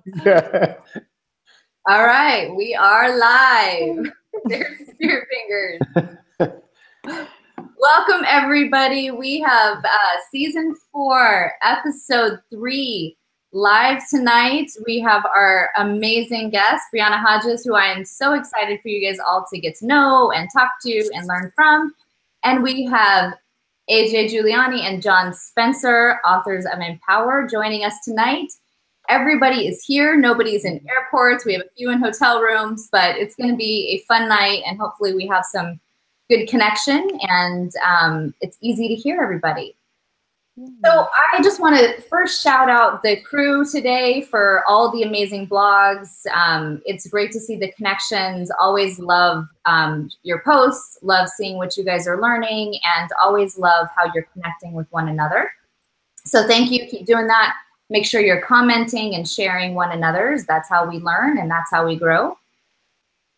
Yeah. All right, we are live. There's your fingers. Welcome, everybody. We have season 4, episode 3 live tonight. We have our amazing guest, Brianna Hodges, who I am so excited for you guys all to get to know and talk to and learn from. And we have AJ Giuliani and John Spencer, authors of Empower, joining us tonight. Everybody is here. Nobody's in airports. We have a few in hotel rooms, but it's going to be a fun night, and hopefully we have some good connection, and it's easy to hear everybody. So I just want to first shout out the crew today for all the amazing blogs. It's great to see the connections. Always love your posts, love seeing what you guys are learning, and always love how you're connecting with one another. So thank you. Keep doing that. Make sure you're commenting and sharing one another's. That's how we learn and that's how we grow.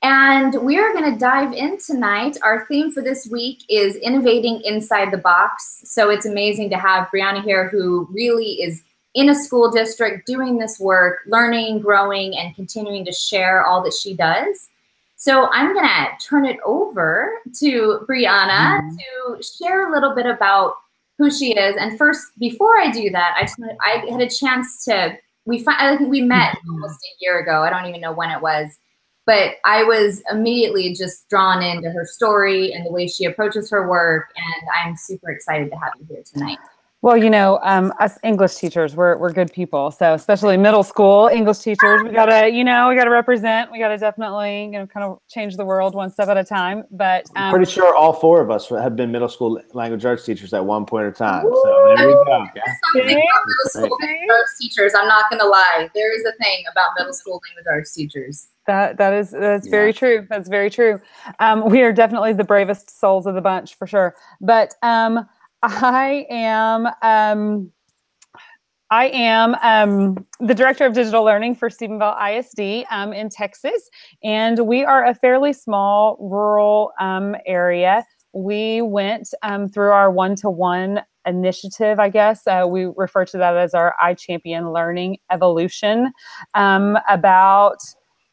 And we are going to dive in tonight. Our theme for this week is innovating inside the box. So it's amazing to have Brianna here, who really is in a school district doing this work, learning, growing, and continuing to share all that she does. So I'm going to turn it over to Brianna to share a little bit about who she is. And first, before I do that, I had a chance to, I think we met almost a year ago. I don't even know when it was, but I was immediately just drawn into her story and the way she approaches her work. And I'm super excited to have you here tonight. Well, you know, us English teachers, we're good people. So especially middle school English teachers, we gotta, we gotta represent. We gotta definitely, kind of change the world one step at a time. But I'm pretty sure all 4 of us have been middle school language arts teachers at one point in time. So there we go. Something about middle school language arts teachers. I'm not gonna lie. There is a thing about middle school language arts teachers. That's very true. That's very true. We are definitely the bravest souls of the bunch for sure. But I am the director of digital learning for Stephenville ISD in Texas, and we are a fairly small rural area. We went through our one-to-one initiative, I guess. We refer to that as our I Champion Learning Evolution about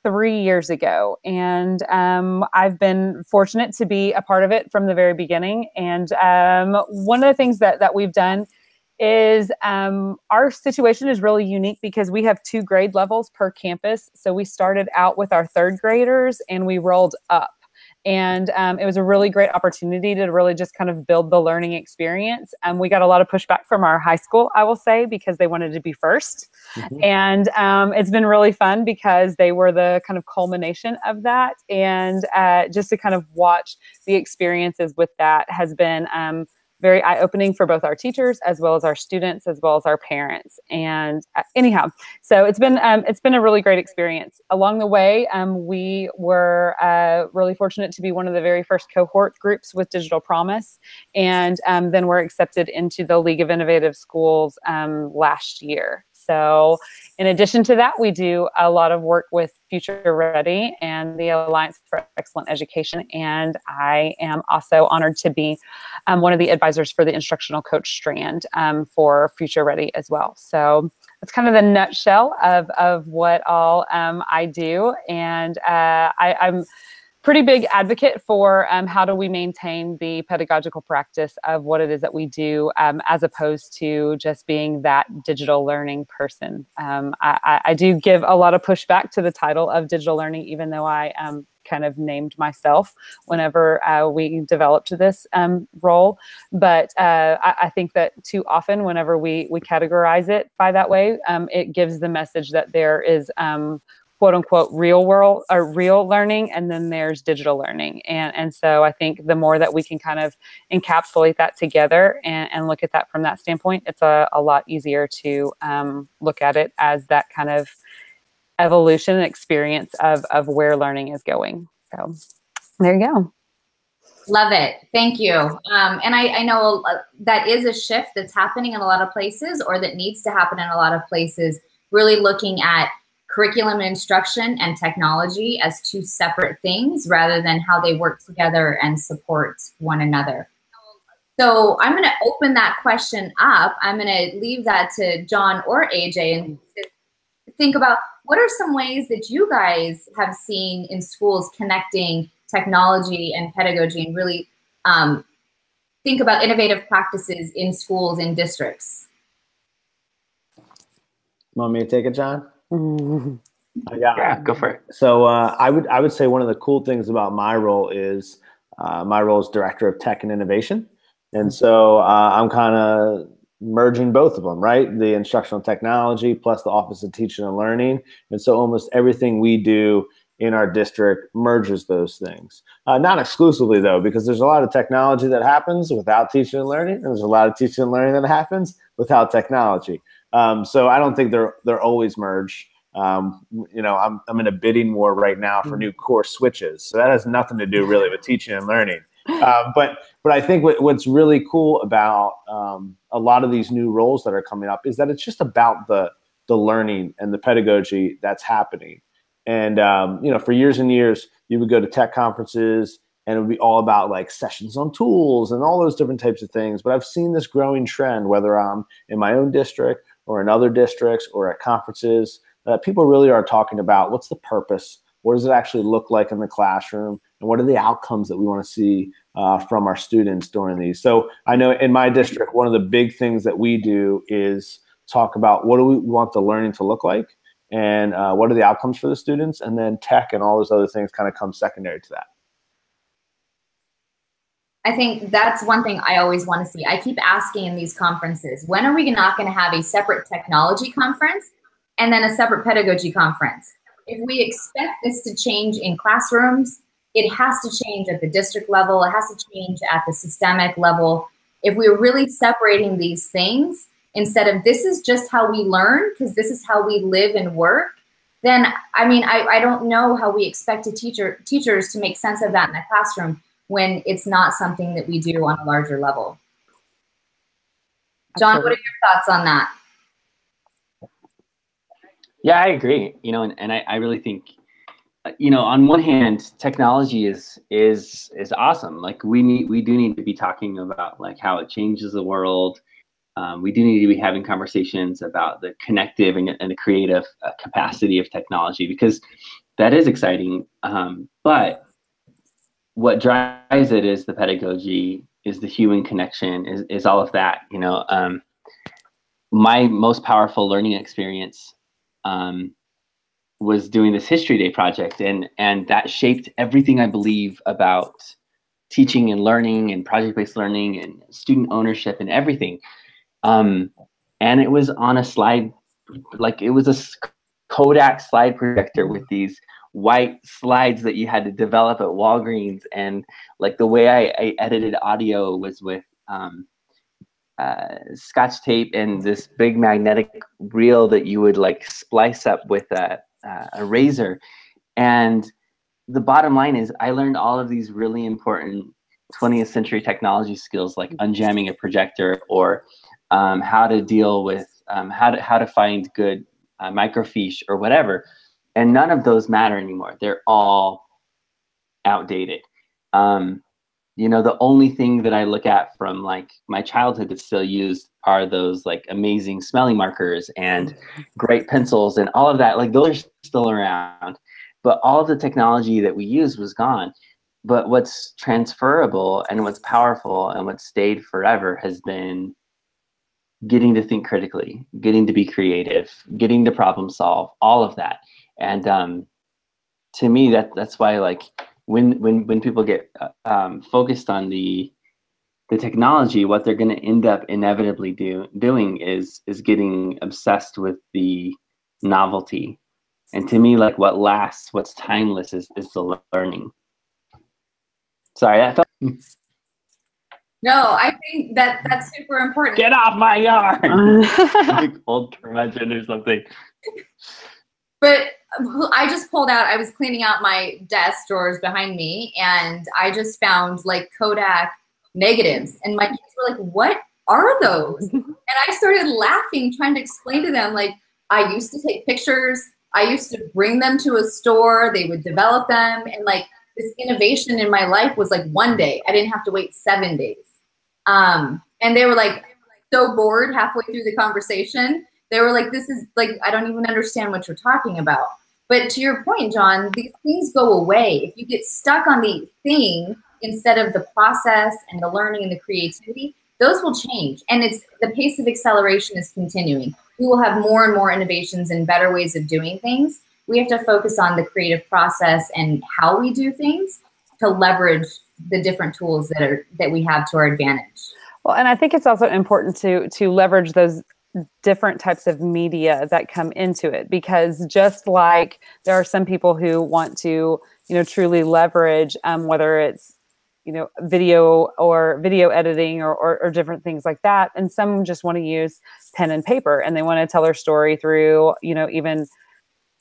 3 years ago. And I've been fortunate to be a part of it from the very beginning. And one of the things that we've done is our situation is really unique because we have 2 grade levels per campus. So we started out with our 3rd graders and we rolled up. And it was a really great opportunity to really just kind of build the learning experience. We got a lot of pushback from our high school, I will say, because they wanted to be first. And it's been really fun because they were the kind of culmination of that. And just to kind of watch the experiences with that has been very eye-opening for both our teachers as well as our students as well as our parents. And anyhow, so it's been a really great experience. Along the way, we were really fortunate to be one of the very first cohort groups with Digital Promise, and then we're accepted into the League of Innovative Schools last year. So in addition to that, we do a lot of work with Future Ready and the Alliance for Excellent Education. And I am also honored to be one of the advisors for the instructional coach strand for Future Ready as well. So that's kind of the nutshell of what all I do. And I'm pretty big advocate for how do we maintain the pedagogical practice of what it is that we do as opposed to just being that digital learning person. I do give a lot of pushback to the title of digital learning, even though I kind of named myself whenever we developed this role. But I think that too often whenever we categorize it by that way, it gives the message that there is quote unquote real world or real learning, and then there's digital learning. And so I think the more that we can kind of encapsulate that together and look at that from that standpoint, it's a lot easier to look at it as that kind of evolution and experience of where learning is going. So there you go. Love it. Thank you. And I know that is a shift that's happening in a lot of places, or that needs to happen in a lot of places, really looking at curriculum and instruction and technology as 2 separate things rather than how they work together and support one another. So I'm going to open that question up. I'm going to leave that to John or AJ. And think about what are some ways that you guys have seen in schools connecting technology and pedagogy and really think about innovative practices in schools and districts. Want me to take it, John? Yeah, go for it. So I would say one of the cool things about my role is my role as director of tech and innovation, and so I'm kind of merging both of them, right? The instructional technology plus the Office of Teaching and Learning, and so almost everything we do in our district merges those things. Not exclusively though, because there's a lot of technology that happens without teaching and learning, and there's a lot of teaching and learning that happens without technology. So I don't think they're always merged. You know, I'm in a bidding war right now for new core switches, so that has nothing to do really with teaching and learning. But I think what's really cool about a lot of these new roles that are coming up is that it's just about the learning and the pedagogy that's happening. And you know, for years and years, you would go to tech conferences and it would be all about like sessions on tools and all those different types of things. But I've seen this growing trend, whether I'm in my own district or in other districts or at conferences, that people really are talking about what's the purpose, what does it actually look like in the classroom, and what are the outcomes that we want to see from our students during these. So I know in my district, one of the big things that we do is talk about what do we want the learning to look like, and what are the outcomes for the students, and then tech and all those other things kind of come secondary to that. I think that's one thing I always want to see. I keep asking in these conferences, when are we not going to have a separate technology conference and then a separate pedagogy conference? If we expect this to change in classrooms, it has to change at the district level. It has to change at the systemic level. If we're really separating these things, instead of this is just how we learn, because this is how we live and work, then, I mean, I don't know how we expect teachers to make sense of that in the classroom when it's not something that we do on a larger level. John, what are your thoughts on that? Yeah, I agree. You know, and I really think, you know, on one hand, technology is awesome. Like we do need to be talking about like how it changes the world. We do need to be having conversations about the connective and the creative capacity of technology, because that is exciting. But what drives it is the pedagogy, is the human connection, is all of that. You know, my most powerful learning experience was doing this History Day project, and that shaped everything I believe about teaching and learning and project-based learning and student ownership and everything. And it was on a slide, like it was a Kodak slide projector with these white slides that you had to develop at Walgreens. And like the way I edited audio was with Scotch tape and this big magnetic reel that you would like splice up with a razor. And the bottom line is I learned all of these really important 20th century technology skills, like unjamming a projector, or how to deal with how to find good microfiche or whatever. And none of those matter anymore. They're all outdated. You know, the only thing that I look at from like my childhood that's still used are those like amazing smelling markers and great pencils and all of that. Like those are still around, but all of the technology that we used was gone. But what's transferable and what's powerful and what's stayed forever has been getting to think critically, getting to be creative, getting to problem solve, all of that. And to me, that's why like when people get focused on the technology, what they're going to end up inevitably doing is getting obsessed with the novelty. And to me, like what lasts, what's timeless is the learning. Sorry, that felt. No, I think that's super important. Get off my yard! Like old curmudgeon or something. But I just pulled out, I was cleaning out my desk drawers behind me, and I just found like Kodak negatives. And my kids were like, what are those? And I started laughing, trying to explain to them, like, I used to take pictures. I used to bring them to a store. They would develop them. And like this innovation in my life was like one day. I didn't have to wait 7 days. And they were like so bored halfway through the conversation They were like, this is like, I don't even understand what you're talking about. But to your point, John, these things go away. If you get stuck on the thing instead of the process and the learning and the creativity, those will change. And it's the pace of acceleration is continuing. We will have more and more innovations and better ways of doing things. We have to focus on the creative process and how we do things to leverage the different tools that we have to our advantage. Well, and I think it's also important to leverage those different types of media that come into it, because just like there are some people who want to, truly leverage whether it's, video or video editing or different things like that. And some just want to use pen and paper and they want to tell their story through, even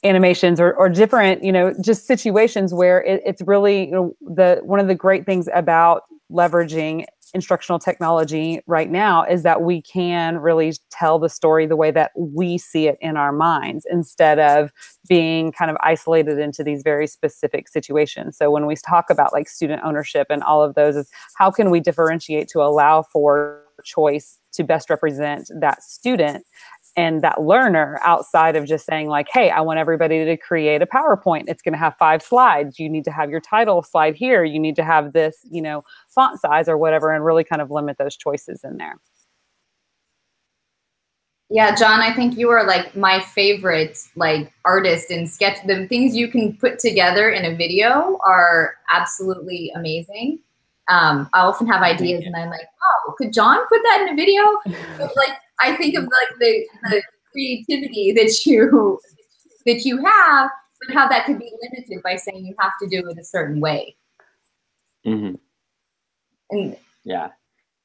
animations or different, just situations where it's really, one of the great things about leveraging instructional technology right now is that we can really tell the story the way that we see it in our minds instead of being kind of isolated into these very specific situations. So when we talk about like student ownership and all of those, is how can we differentiate to allow for choice to best represent that student and that learner outside of just saying like, hey, I want everybody to create a PowerPoint. It's going to have 5 slides. You need to have your title slide here. You need to have this, font size or whatever, and really kind of limit those choices in there. Yeah, John, I think you are like my favorite like artist in sketch. The things you can put together in a video are absolutely amazing. I often have ideas and I'm like, oh, could John put that in a video? But, like, I think of like the creativity that you have, but how that could be limited by saying you have to do it a certain way. Mm-hmm. And yeah.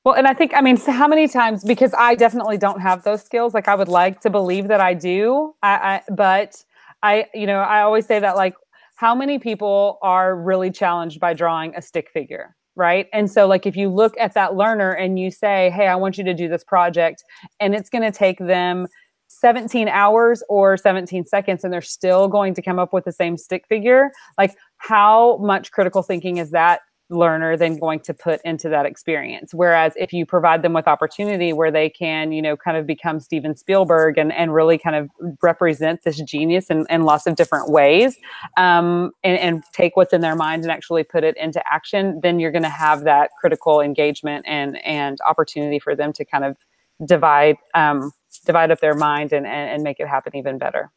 Well, and I think, so how many times, because I definitely don't have those skills. Like I would like to believe that I do. But I always say that like, how many people are really challenged by drawing a stick figure? Right. And so like, if you look at that learner and you say, hey, I want you to do this project, and it's going to take them 17 hours or 17 seconds, and they're still going to come up with the same stick figure. Like how much critical thinking is that learner then going to put into that experience? Whereas if you provide them with opportunity where they can, kind of become Steven Spielberg and really kind of represent this genius in lots of different ways, and take what's in their mind and actually put it into action, then you're going to have that critical engagement and opportunity for them to kind of divide up their mind and make it happen even better.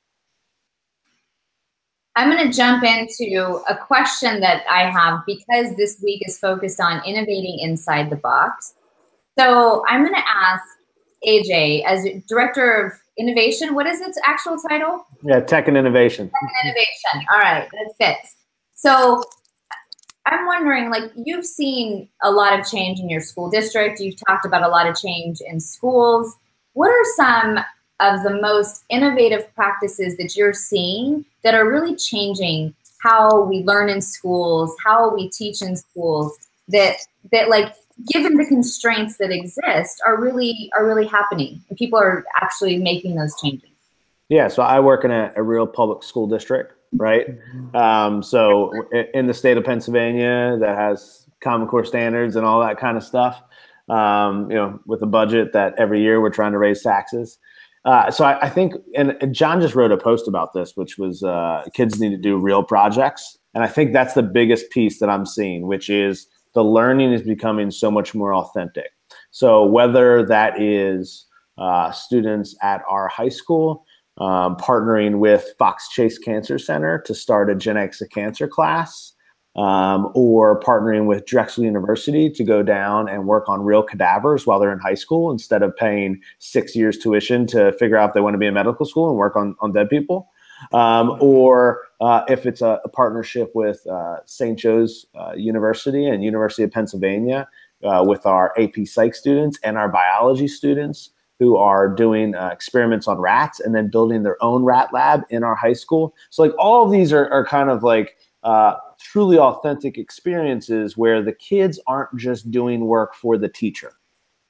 I'm going to jump into a question that I have because this week is focused on innovating inside the box. So I'm going to ask AJ, as Director of Innovation, what is its actual title? Yeah, Tech and Innovation. Tech and Innovation. All right, that fits. So I'm wondering, like, you've seen a lot of change in your school district. You've talked about a lot of change in schools. What are some of the most innovative practices that you're seeing that are really changing how we learn in schools, how we teach in schools, that like, given the constraints that exist, are really happening and people are actually making those changes? Yeah, so I work in a real public school district, right? So in the state of Pennsylvania that has Common Core standards and all that kind of stuff, with a budget that every year we're trying to raise taxes. So I think, and John just wrote a post about this, which was kids need to do real projects. And I think that's the biggest piece that I'm seeing, which is the learning is becoming so much more authentic. So whether that is students at our high school partnering with Fox Chase Cancer Center to start a Genetics of Cancer class, or partnering with Drexel University to go down and work on real cadavers while they're in high school instead of paying 6 years tuition to figure out if they want to be in medical school and work on dead people. Or if it's a partnership with St. Joe's University and University of Pennsylvania with our AP Psych students and our biology students who are doing experiments on rats and then building their own rat lab in our high school. So like all of these are kind of like truly authentic experiences where the kids aren't just doing work for the teacher,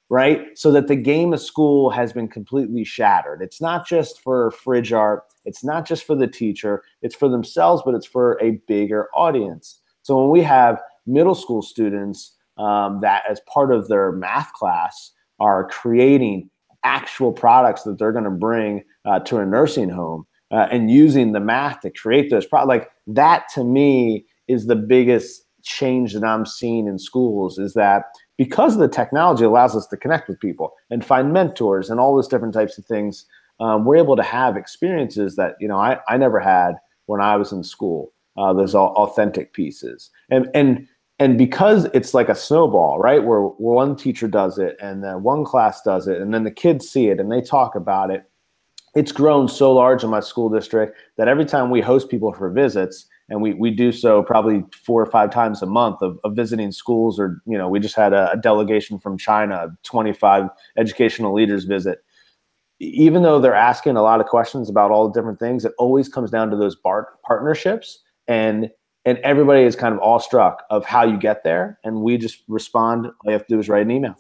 right? So that the game of school has been completely shattered. It's not just for fridge art. It's not just for the teacher. It's for themselves, but it's for a bigger audience. So when we have middle school students that as part of their math class are creating actual products that they're going to bring to a nursing home, and using the math to create those products. Like that to me is the biggest change that I'm seeing in schools, is that because the technology allows us to connect with people and find mentors and all those different types of things, we're able to have experiences that, you know, I never had when I was in school. Those authentic pieces. And because it's like a snowball, right? Where one teacher does it and then one class does it and then the kids see it and they talk about it. It's grown so large in my school district that every time we host people for visits, and we do so probably 4 or 5 times a month of visiting schools, or, you know, we just had a delegation from China, 25 educational leaders visit. Even though they're asking a lot of questions about all the different things, it always comes down to those partnerships, and everybody is kind of awestruck of how you get there. And we just respond. All you have to do is write an email.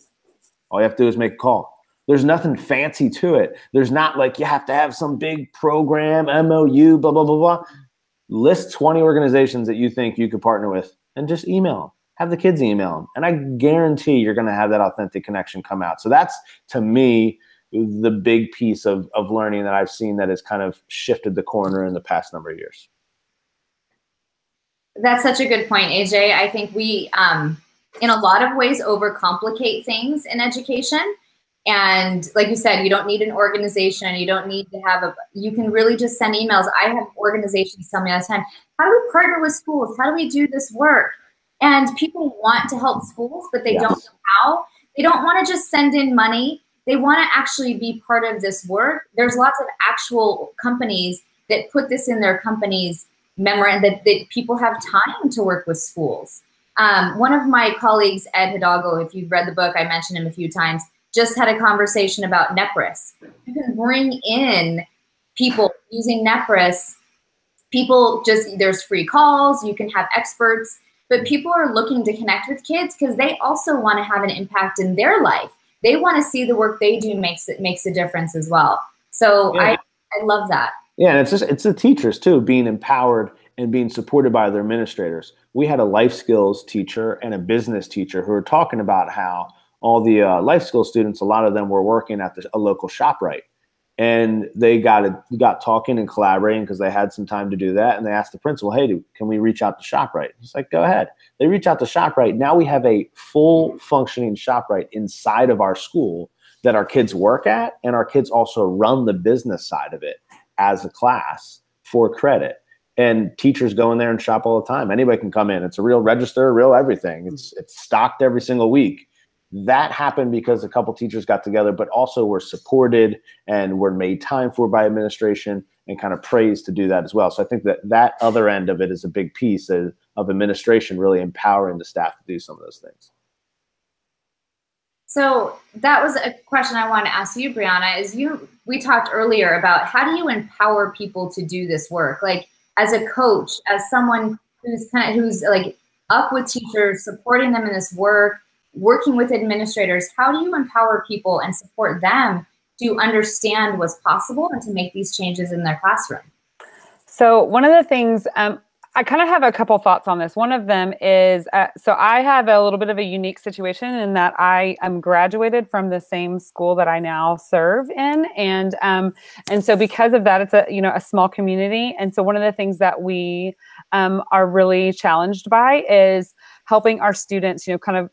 All you have to do is make a call. There's nothing fancy to it. There's not like you have to have some big program, MOU, blah, blah, blah, blah. List 20 organizations that you think you could partner with and just email them. Have the kids email them. And I guarantee you're going to have that authentic connection come out. So that's, to me, the big piece of learning that I've seen that has kind of shifted the corner in the past number of years. That's such a good point, AJ. I think we, in a lot of ways, overcomplicate things in education. And like you said, you don't need an organization. You don't need to have you can really just send emails. I have organizations tell me all the time, how do we partner with schools? How do we do this work? And people want to help schools, but they don't know how. They don't want to just send in money. They want to actually be part of this work. There's lots of actual companies that put this in their company's memorandum, that people have time to work with schools. One of my colleagues, Ed Hidalgo, if you've read the book, I mentioned him a few times, just had a conversation about NEPRIS. You can bring in people using NEPRIS. People there's free calls, you can have experts, but people are looking to connect with kids because they also want to have an impact in their life. They want to see the work they do makes a difference as well. So yeah. I love that. Yeah, and it's the teachers too, being empowered and being supported by their administrators. We had a life skills teacher and a business teacher who were talking about how all the life skills students, a lot of them were working at a local ShopRite. And they got talking and collaborating because they had some time to do that. And they asked the principal, hey, can we reach out to ShopRite? He's like, go ahead. They reach out to ShopRite. Now we have a full functioning ShopRite inside of our school that our kids work at. And our kids also run the business side of it as a class for credit. And teachers go in there and shop all the time. Anybody can come in. It's a real register, real everything. It's stocked every single week. That happened because a couple teachers got together, but also were supported and were made time for by administration and kind of praised to do that as well. So I think that other end of it is a big piece of administration really empowering the staff to do some of those things. So that was a question I wanted to ask you, Brianna, we talked earlier about how do you empower people to do this work? Like as a coach, as someone who's like up with teachers, supporting them in this work, working with administrators, how do you empower people and support them to understand what's possible and to make these changes in their classroom? So one of the things, I kind of have a couple thoughts on this. One of them is, so I have a little bit of a unique situation in that I am graduated from the same school that I now serve in. And so because of that, it's a small community. And so one of the things that we are really challenged by is helping our students, kind of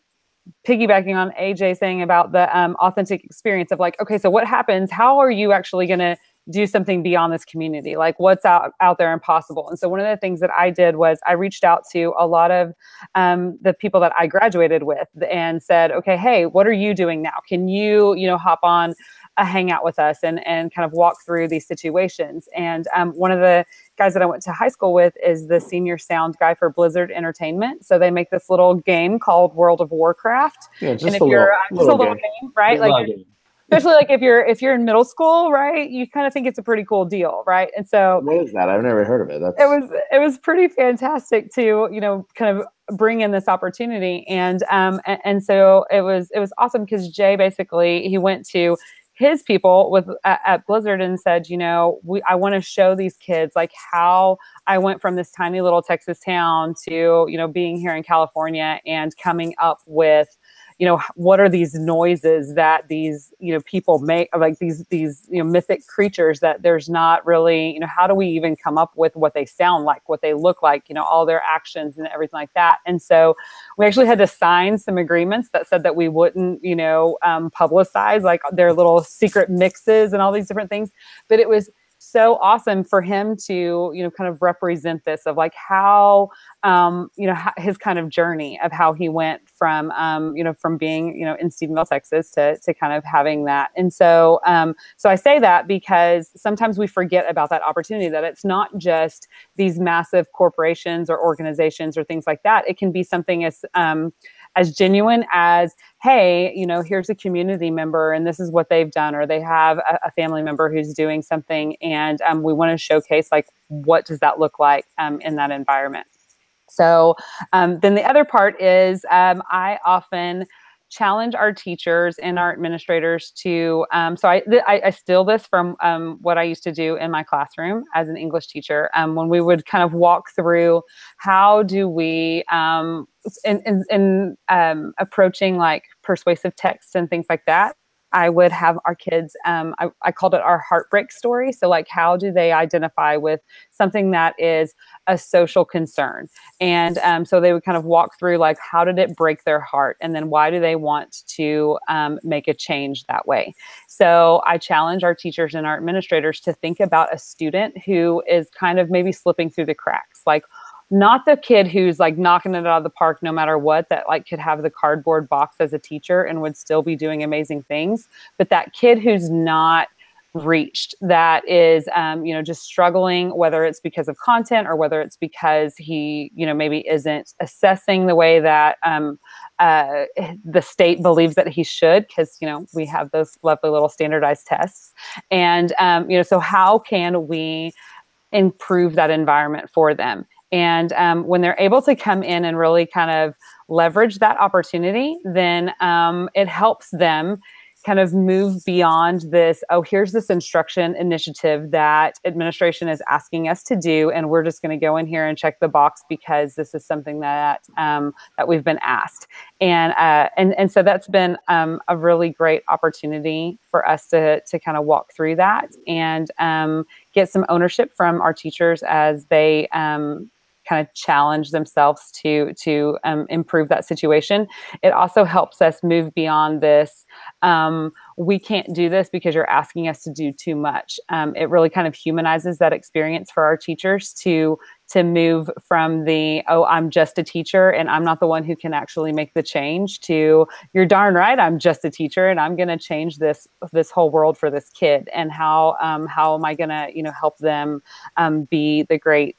piggybacking on AJ saying about the authentic experience of like, okay, so what happens? How are you actually going to do something beyond this community? Like what's out there and possible? And so one of the things that I did was I reached out to a lot of the people that I graduated with and said, okay, hey, what are you doing now? Can you, hop on a hangout with us and kind of walk through these situations? And one of the guys that I went to high school with is the senior sound guy for Blizzard Entertainment. So they make this little game called World of Warcraft. Yeah, just and if a you're little, just a little game, right? Like especially like if you're in middle school, right? You kind of think it's a pretty cool deal, right? And so what is that? I've never heard of it. It was pretty fantastic to kind of bring in this opportunity, and so it was awesome because Jay basically he went to his people at Blizzard and said, I want to show these kids like how I went from this tiny little Texas town to, being here in California and coming up with, what are these noises that these, people make, like these, mythic creatures that there's not really, how do we even come up with what they sound like, what they look like, all their actions and everything like that. And so we actually had to sign some agreements that said that we wouldn't, publicize like their little secret mixes and all these different things. But it was so awesome for him to, kind of represent this of like how, his kind of journey of how he went from, from being, in Stephenville, Texas to kind of having that. And so, so I say that because sometimes we forget about that opportunity, that it's not just these massive corporations or organizations or things like that. It can be something as genuine as, hey, here's a community member and this is what they've done, or they have a family member who's doing something, and we want to showcase like what does that look like in that environment. So then the other part is I often challenge our teachers and our administrators to, so I steal this from what I used to do in my classroom as an English teacher, when we would kind of walk through how do we, in approaching like persuasive text and things like that, I would have our kids, I called it our heartbreak story. So like, how do they identify with something that is a social concern? And so they would kind of walk through like, how did it break their heart? And then why do they want to make a change that way? So I challenge our teachers and our administrators to think about a student who is kind of maybe slipping through the cracks, like not the kid who's like knocking it out of the park no matter what, that like could have the cardboard box as a teacher and would still be doing amazing things, but that kid who's not reached, that is, just struggling, whether it's because of content or whether it's because he, maybe isn't assessing the way that the state believes that he should, because, we have those lovely little standardized tests. And, so how can we improve that environment for them? And when they're able to come in and really kind of leverage that opportunity, then it helps them kind of move beyond this, oh, here's this instruction initiative that administration is asking us to do, and we're just going to go in here and check the box because this is something that that we've been asked. And so that's been a really great opportunity for us to kind of walk through that and get some ownership from our teachers as they kind of challenge themselves to improve that situation. It also helps us move beyond this, we can't do this because you're asking us to do too much. It really kind of humanizes that experience for our teachers to move from the, oh, I'm just a teacher and I'm not the one who can actually make the change, to, you're darn right, I'm just a teacher and I'm going to change this whole world for this kid. And how am I going to, help them be the great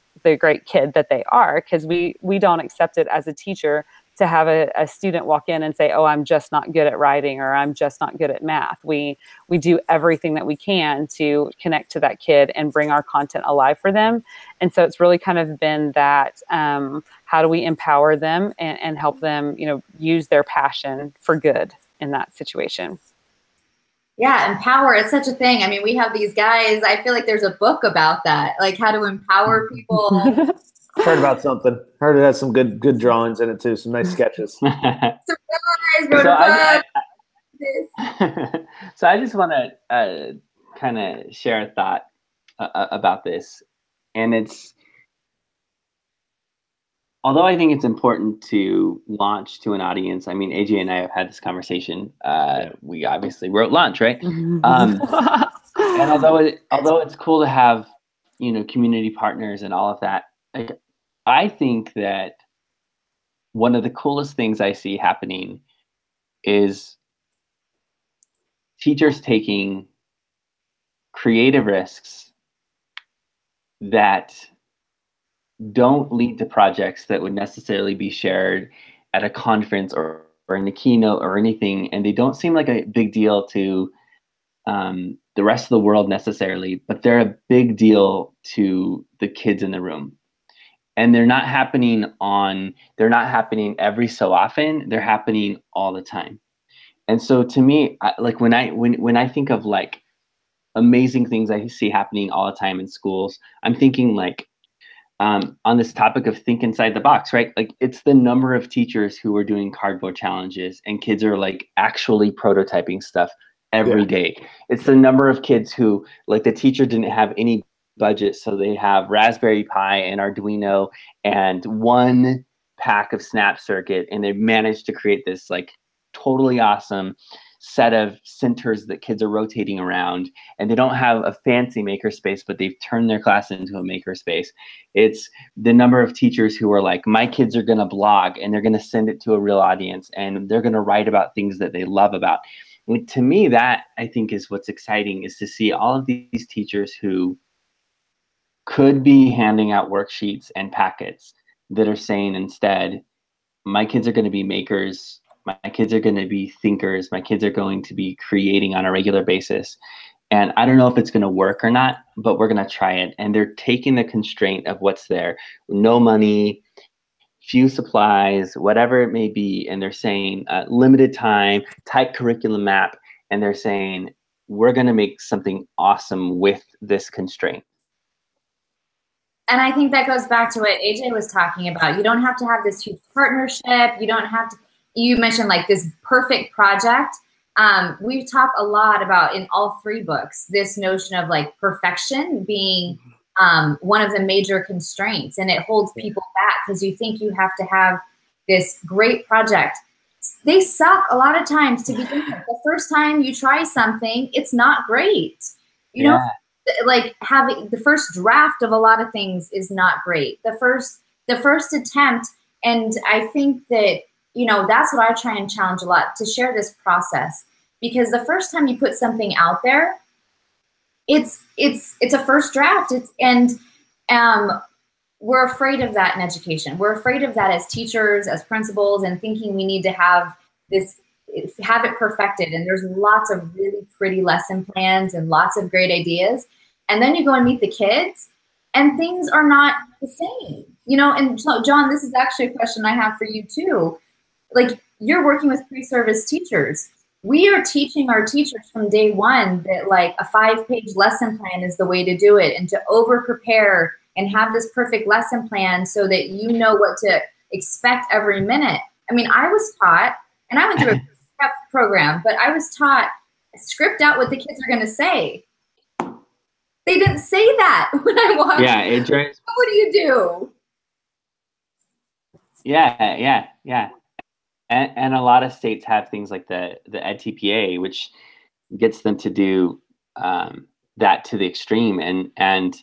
kid that they are? Because we don't accept it as a teacher to have a student walk in and say, oh, I'm just not good at writing, or I'm just not good at math. We do everything that we can to connect to that kid and bring our content alive for them. And so it's really kind of been that, how do we empower them and help them, use their passion for good in that situation? Yeah, empower. It's such a thing. I mean, we have these guys. I feel like there's a book about that, like how to empower people. Heard about something. Heard it has some good drawings in it too. Some nice sketches. Surprise! Wrote a book. So I just want to kind of share a thought about this, and it's, although I think it's important to launch to an audience. I mean, AJ and I have had this conversation. We obviously wrote Launch, right? And although it's cool to have, community partners and all of that, I think that one of the coolest things I see happening is teachers taking creative risks that don't lead to projects that would necessarily be shared at a conference or in a keynote or anything, and they don't seem like a big deal to the rest of the world necessarily, but they're a big deal to the kids in the room. And they're not happening every so often. They're happening all the time. And so to me, like when I think of like amazing things I see happening all the time in schools, I'm thinking like on this topic of think inside the box, right? Like it's the number of teachers who are doing cardboard challenges and kids are like actually prototyping stuff every day. It's the number of kids who like the teacher didn't have any budget, so they have Raspberry Pi and Arduino and one pack of Snap Circuit, and they've managed to create this like totally awesome set of centers that kids are rotating around, and they don't have a fancy makerspace, but they've turned their class into a makerspace. It's the number of teachers who are like, my kids are going to blog and they're going to send it to a real audience and they're going to write about things that they love about. And to me, that I think is what's exciting, is to see all of these teachers who could be handing out worksheets and packets that are saying instead, my kids are going to be makers, my kids are going to be thinkers, my kids are going to be creating on a regular basis. And I don't know if it's going to work or not, but we're going to try it. And they're taking the constraint of what's there, no money, few supplies, whatever it may be. And they're saying limited time, tight curriculum map. And they're saying, we're going to make something awesome with this constraint. And I think that goes back to what AJ was talking about. You don't have to have this huge partnership. You don't have to, you mentioned like this perfect project. We've talked a lot about in all three books, this notion of like perfection being one of the major constraints, and it holds people back because you think you have to have this great project. They suck a lot of times to begin with. The first time you try something, it's not great. You know, like having the first draft of a lot of things is not great. The first attempt, and I think that, you know, that's what I try and challenge a lot, to share this process, because the first time you put something out there, it's a first draft. We're afraid of that in education. We're afraid of that as teachers, as principals, and thinking we need to have it perfected. And there's lots of really pretty lesson plans and lots of great ideas. And then you go and meet the kids and things are not the same, you know? And so, John, this is actually a question I have for you too. Like, you're working with pre-service teachers. We are teaching our teachers from day one that like a 5-page lesson plan is the way to do it, and to over-prepare and have this perfect lesson plan so that you know what to expect every minute. I mean, I was taught, and I went through a prep program, but I was taught, script out what the kids are going to say. They didn't say that when I walked. Yeah, it drives. What do you do? Yeah. And a lot of states have things like the EdTPA, which gets them to do that to the extreme. And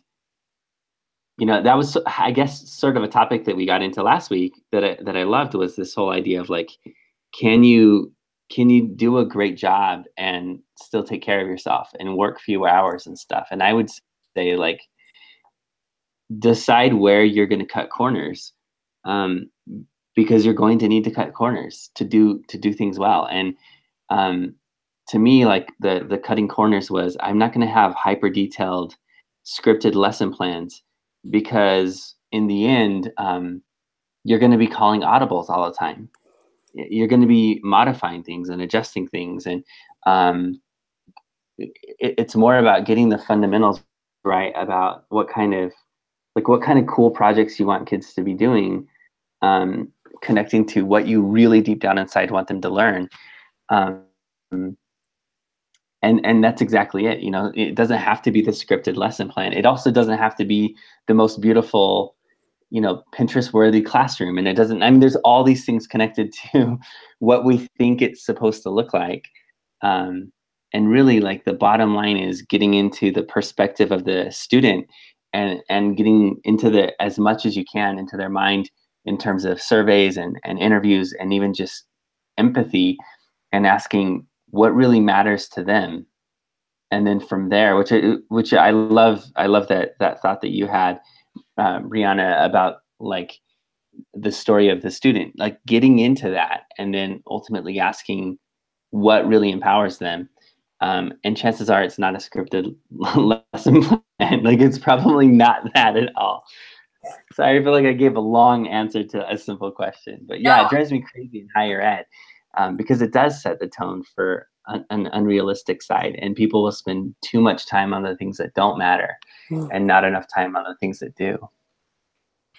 you know, that was, I guess, sort of a topic that we got into last week that I loved, was this whole idea of like, can you do a great job and still take care of yourself and work few hours and stuff? And I would say, like, decide where you're going to cut corners, because you're going to need to cut corners to do things well. And to me, like the cutting corners was, I'm not going to have hyper detailed scripted lesson plans, because in the end, you're going to be calling audibles all the time. You're going to be modifying things and adjusting things. And it's more about getting the fundamentals right about what kind of cool projects you want kids to be doing, connecting to what you really deep down inside want them to learn. And that's exactly it. You know, it doesn't have to be the scripted lesson plan. It also doesn't have to be the most beautiful, you know, Pinterest-worthy classroom. And it doesn't, I mean, there's all these things connected to what we think it's supposed to look like. And really, like, the bottom line is getting into the perspective of the student and getting into as much as you can into their mind in terms of surveys and interviews, and even just empathy, and asking what really matters to them. And then from there, which I love that thought that you had, Brianna, about like the story of the student, like getting into that and then ultimately asking what really empowers them. And chances are it's not a scripted lesson plan. Like, it's probably not that at all. Sorry, I feel like I gave a long answer to a simple question, but yeah, no. It drives me crazy in higher ed, because it does set the tone for an unrealistic side, and people will spend too much time on the things that don't matter and not enough time on the things that do.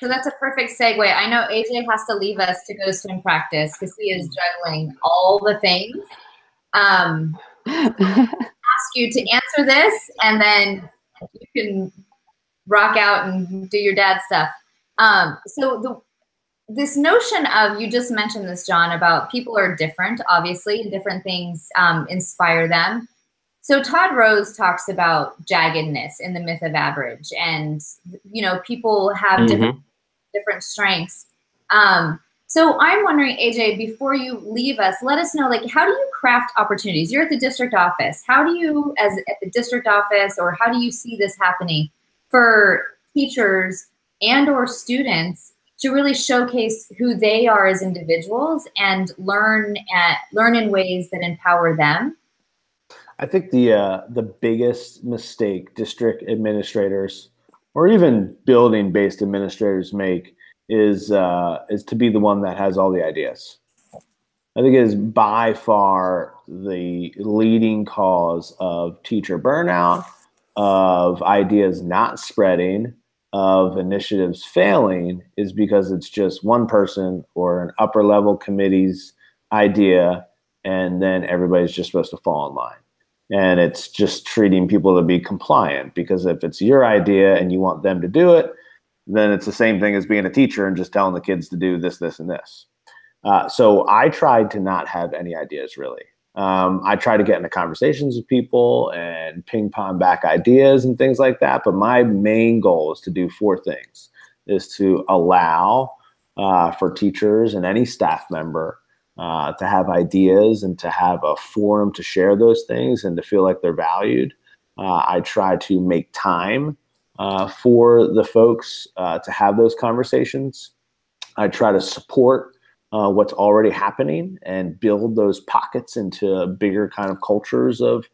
So that's a perfect segue. I know AJ has to leave us to go to swim practice because he is juggling all the things. Ask you to answer this, and then you can rock out and do your dad stuff. This notion of, you just mentioned this, John, about people are different, obviously, and different things inspire them. So Todd Rose talks about jaggedness in the myth of average, and people have different strengths. So I'm wondering, AJ, before you leave us, let us know, like, how do you craft opportunities? You're at the district office. How do you, at the district office, or how do you see this happening for teachers and or students to really showcase who they are as individuals and learn in ways that empower them? I think the biggest mistake district administrators or even building-based administrators make is to be the one that has all the ideas. I think it is by far the leading cause of teacher burnout, of ideas not spreading, of initiatives failing, is because it's just one person or an upper level committee's idea, and then everybody's just supposed to fall in line. And it's just treating people to be compliant, because if it's your idea and you want them to do it, then it's the same thing as being a teacher and just telling the kids to do this, this, and this. So I tried to not have any ideas, really. I try to get into conversations with people and ping pong back ideas and things like that. But my main goal is to do four things: is to allow for teachers and any staff member to have ideas and to have a forum to share those things and to feel like they're valued. I try to make time for the folks to have those conversations. I try to support what's already happening and build those pockets into bigger kind of cultures of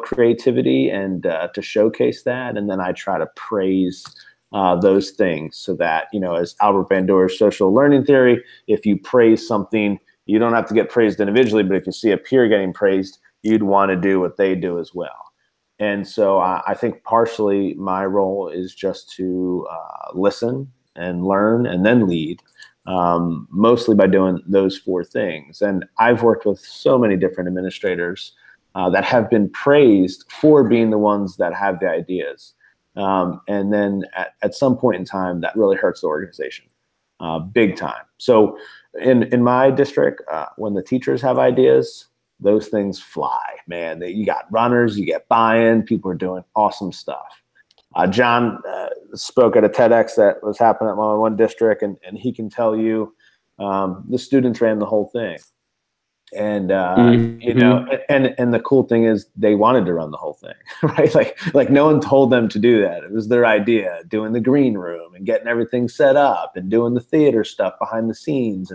creativity and to showcase that. And then I try to praise those things so that, as Albert Bandura's social learning theory, if you praise something, you don't have to get praised individually, but if you see a peer getting praised, you'd want to do what they do as well. And so I think partially my role is just to listen and learn and then lead, mostly by doing those four things. And I've worked with so many different administrators that have been praised for being the ones that have the ideas. And then at some point in time, that really hurts the organization big time. So in my district, when the teachers have ideas, those things fly, man. You got runners, you get buy-in, people are doing awesome stuff. John spoke at a TEDx that was happening at my one district, and he can tell you the students ran the whole thing. And and the cool thing is they wanted to run the whole thing, right? Like no one told them to do that. It was their idea, doing the green room and getting everything set up and doing the theater stuff behind the scenes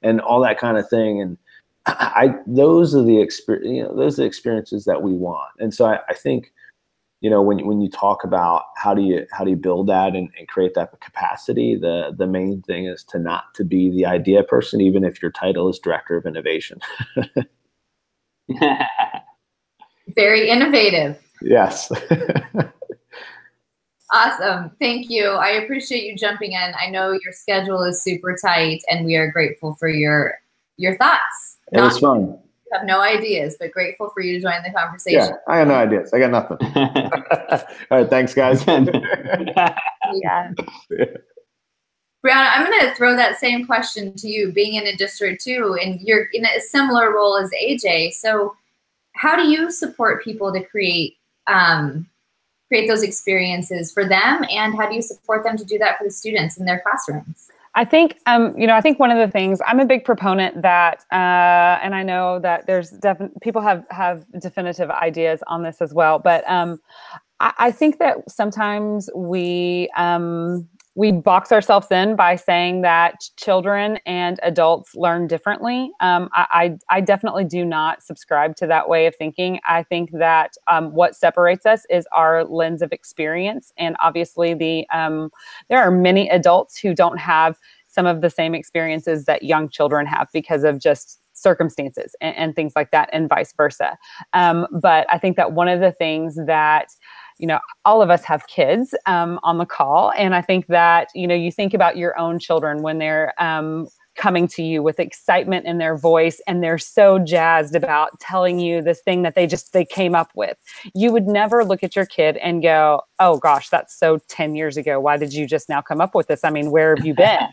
and all that kind of thing. And those are the experiences that we want. And so I think, when you talk about how do you build that and create that capacity, the main thing is to not to be the idea person, even if your title is Director of Innovation. Very innovative. Yes. Awesome. Thank you. I appreciate you jumping in. I know your schedule is super tight, and we are grateful for your thoughts. It was fun. You have no ideas, but grateful for you to join the conversation. Yeah, I got no ideas. I got nothing. All right, thanks, guys. Yeah. Brianna, I'm going to throw that same question to you, being in a district too, and you're in a similar role as AJ. So how do you support people to create those experiences for them, and how do you support them to do that for the students in their classrooms? I think, I think one of the things, I'm a big proponent that, and I know that there's people have definitive ideas on this as well, but I think that sometimes we box ourselves in by saying that children and adults learn differently. I definitely do not subscribe to that way of thinking. I think that what separates us is our lens of experience. And obviously there are many adults who don't have some of the same experiences that young children have because of just circumstances and things like that, and vice versa. But I think that one of the things that all of us have kids on the call. And I think that, you think about your own children when they're coming to you with excitement in their voice and they're so jazzed about telling you this thing that they came up with. You would never look at your kid and go, oh gosh, that's so 10 years ago. Why did you just now come up with this? I mean, where have you been?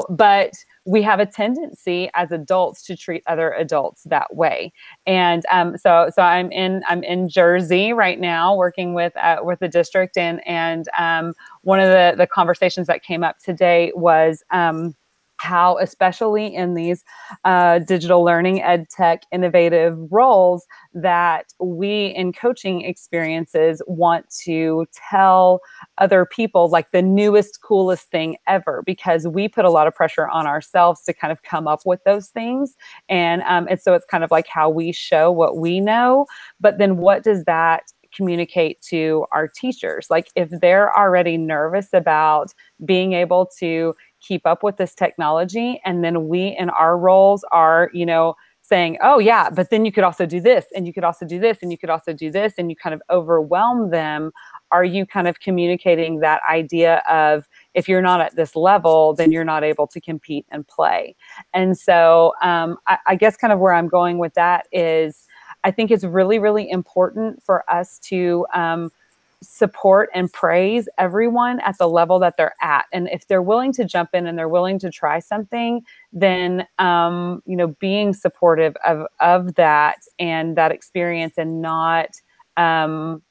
But we have a tendency as adults to treat other adults that way. And so I'm in Jersey right now working with the district, and one of the conversations that came up today was how, especially in these digital learning, ed tech, innovative roles, that we in coaching experiences want to tell other people like the newest, coolest thing ever, because we put a lot of pressure on ourselves to kind of come up with those things. And so it's kind of like how we show what we know, but then what does that communicate to our teachers? Like if they're already nervous about being able to keep up with this technology, and then we in our roles are, saying, oh yeah, but then you could also do this, and you could also do this, and you could also do this, and you kind of overwhelm them. Are you kind of communicating that idea of, if you're not at this level, then you're not able to compete and play? And so I guess kind of where I'm going with that is, I think it's really, really important for us to support and praise everyone at the level that they're at. And if they're willing to jump in and they're willing to try something, then, being supportive of that and that experience, and not, kind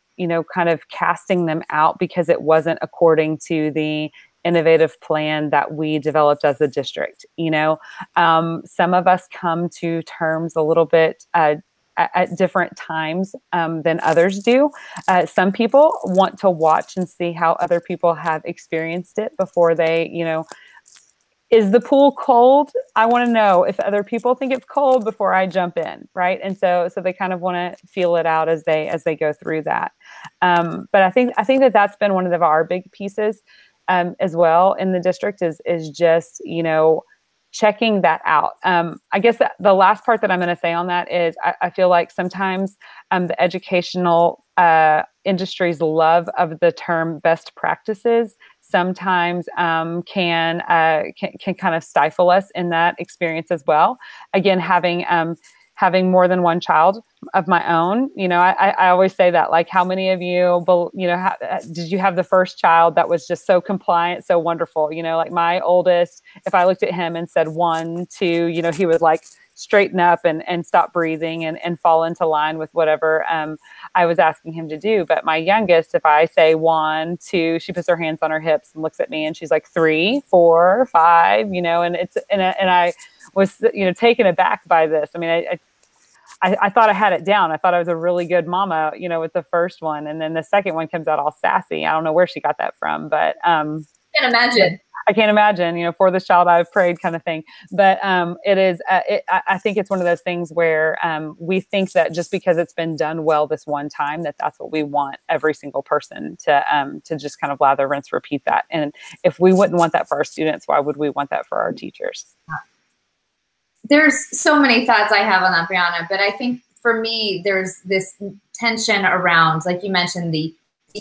of casting them out because it wasn't according to the innovative plan that we developed as a district. Some of us come to terms a little bit at different times than others do. Some people want to watch and see how other people have experienced it before they, is the pool cold? I want to know if other people think it's cold before I jump in, right? And so they kind of want to feel it out as they go through that. But I think that that's been one of our big pieces as well in the district is just, checking that out. I guess the last part that I'm going to say on that is I feel like sometimes the educational industry's love of the term best practices sometimes can kind of stifle us in that experience as well. Again, having more than one child of my own, I always say that, like, how many of you, did you have the first child that was just so compliant, so wonderful? Like my oldest, if I looked at him and said 1, 2, he would like straighten up and stop breathing and fall into line with whatever I was asking him to do. But my youngest, if I say 1, 2, she puts her hands on her hips and looks at me and she's like 3, 4, 5, and I was, taken aback by this. I mean, I thought I had it down. I thought I was a really good mama, with the first one. And then the second one comes out all sassy. I don't know where she got that from, but I can't imagine, for this child I've prayed kind of thing. But it is, I think it's one of those things where we think that just because it's been done well this one time, that's what we want every single person to just kind of lather, rinse, repeat that. And if we wouldn't want that for our students, why would we want that for our teachers? There's so many thoughts I have on that, Brianna, but I think for me, there's this tension around, like you mentioned, the